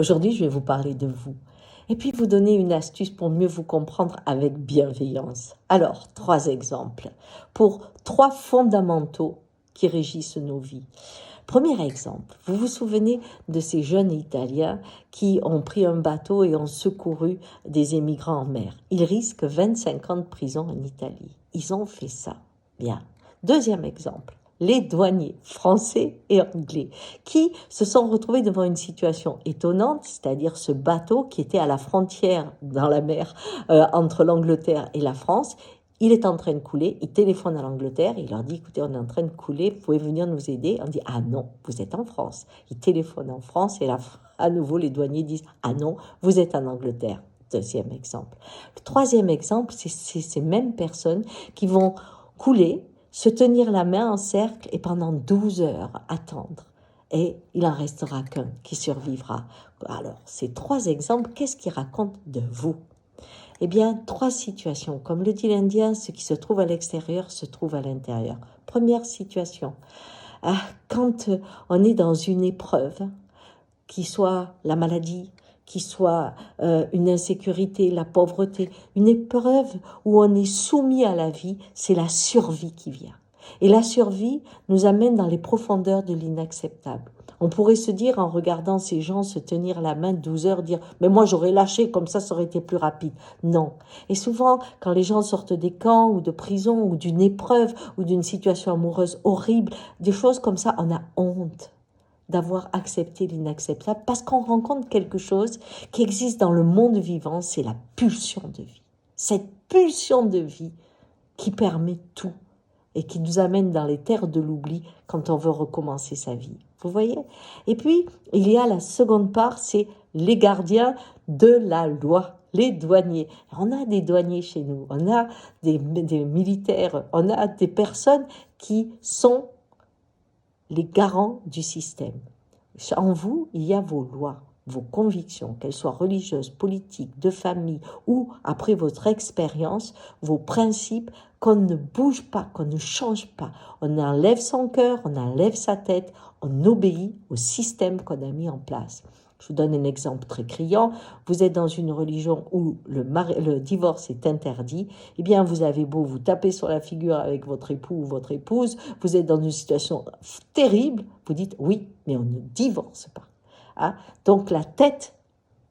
Aujourd'hui, je vais vous parler de vous. Et puis vous donner une astuce pour mieux vous comprendre avec bienveillance. Alors, 3 exemples pour 3 fondamentaux qui régissent nos vies. Premier exemple, vous vous souvenez de ces jeunes Italiens qui ont pris un bateau et ont secouru des émigrants en mer. Ils risquent 25 ans de prison en Italie. Ils ont fait ça. Bien. Deuxième exemple, les douaniers français et anglais qui se sont retrouvés devant une situation étonnante, c'est-à-dire ce bateau qui était à la frontière dans la mer entre l'Angleterre et la France. Il est en train de couler, il téléphone à l'Angleterre, il leur dit, écoutez, on est en train de couler, vous pouvez venir nous aider. On dit, ah non, vous êtes en France. Il téléphone en France et là, à nouveau, les douaniers disent, ah non, vous êtes en Angleterre. Deuxième exemple. Le troisième exemple, c'est ces mêmes personnes qui vont couler, se tenir la main en cercle et pendant 12 heures attendre. Et il n'en restera qu'un qui survivra. Alors, ces 3 exemples, qu'est-ce qu'ils racontent de vous ? Eh bien, 3 situations. Comme le dit l'Indien, ce qui se trouve à l'extérieur se trouve à l'intérieur. Première situation, quand on est dans une épreuve, qui soit la maladie, qui soit une insécurité, la pauvreté, une épreuve où on est soumis à la vie, c'est la survie qui vient. Et la survie nous amène dans les profondeurs de l'inacceptable. On pourrait se dire, en regardant ces gens se tenir la main 12 heures, dire « mais moi j'aurais lâché, comme ça aurait été plus rapide ». Non. Et souvent, quand les gens sortent des camps ou de prison ou d'une épreuve ou d'une situation amoureuse horrible, des choses comme ça, on a honte d'avoir accepté l'inacceptable parce qu'on rencontre quelque chose qui existe dans le monde vivant, c'est la pulsion de vie. Cette pulsion de vie qui permet tout et qui nous amène dans les terres de l'oubli quand on veut recommencer sa vie. Vous voyez ? Et puis, il y a la seconde part, c'est les gardiens de la loi, les douaniers. On a des douaniers chez nous, on a des militaires, on a des personnes qui sont les garants du système. En vous, il y a vos lois, vos convictions, qu'elles soient religieuses, politiques, de famille ou après votre expérience, vos principes, qu'on ne bouge pas, qu'on ne change pas. On enlève son cœur, on enlève sa tête, on obéit au système qu'on a mis en place. Je vous donne un exemple très criant. Vous êtes dans une religion où le divorce est interdit. Eh bien, vous avez beau vous taper sur la figure avec votre époux ou votre épouse, vous êtes dans une situation terrible. Vous dites oui, mais on ne divorce pas. Hein? Donc, la tête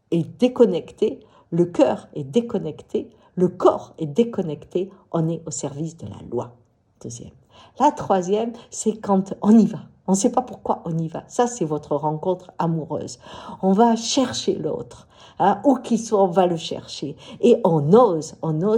est déconnectée, le cœur est déconnecté, le corps est déconnecté. On est au service de la loi. Deuxième. La troisième, c'est quand on y va. On ne sait pas pourquoi on y va. Ça, c'est votre rencontre amoureuse. On va chercher l'autre. Hein, où qu'il soit, on va le chercher. Et on ose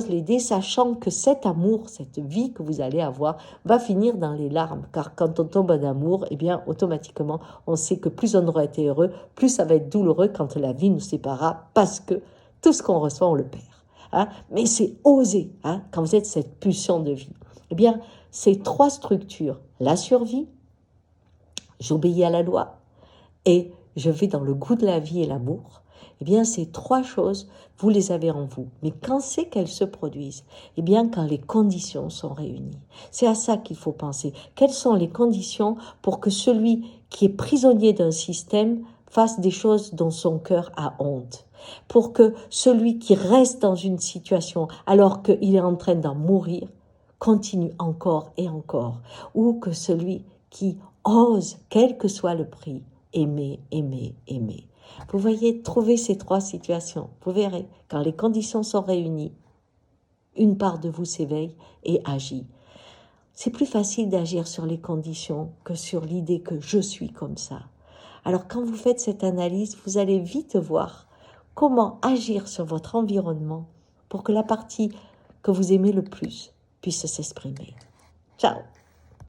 l'aider, sachant que cet amour, cette vie que vous allez avoir, va finir dans les larmes. Car quand on tombe en amour, eh bien, automatiquement, on sait que plus on aura été heureux, plus ça va être douloureux quand la vie nous séparera, parce que tout ce qu'on reçoit, on le perd. Hein. Mais c'est oser, hein, quand vous êtes cette pulsion de vie. Eh bien, ces 3 structures, la survie, j'obéis à la loi et je vais dans le goût de la vie et l'amour, eh bien, ces 3 choses, vous les avez en vous. Mais quand c'est qu'elles se produisent ? Eh bien, quand les conditions sont réunies. C'est à ça qu'il faut penser. Quelles sont les conditions pour que celui qui est prisonnier d'un système fasse des choses dont son cœur a honte ? Pour que celui qui reste dans une situation alors qu'il est en train d'en mourir continue encore et encore, ou que celui qui ose, quel que soit le prix, aimer, aimer, aimer. Vous voyez, trouvez ces 3 situations. Vous verrez, quand les conditions sont réunies, une part de vous s'éveille et agit. C'est plus facile d'agir sur les conditions que sur l'idée que je suis comme ça. Alors quand vous faites cette analyse, vous allez vite voir comment agir sur votre environnement pour que la partie que vous aimez le plus puisse s'exprimer. Ciao!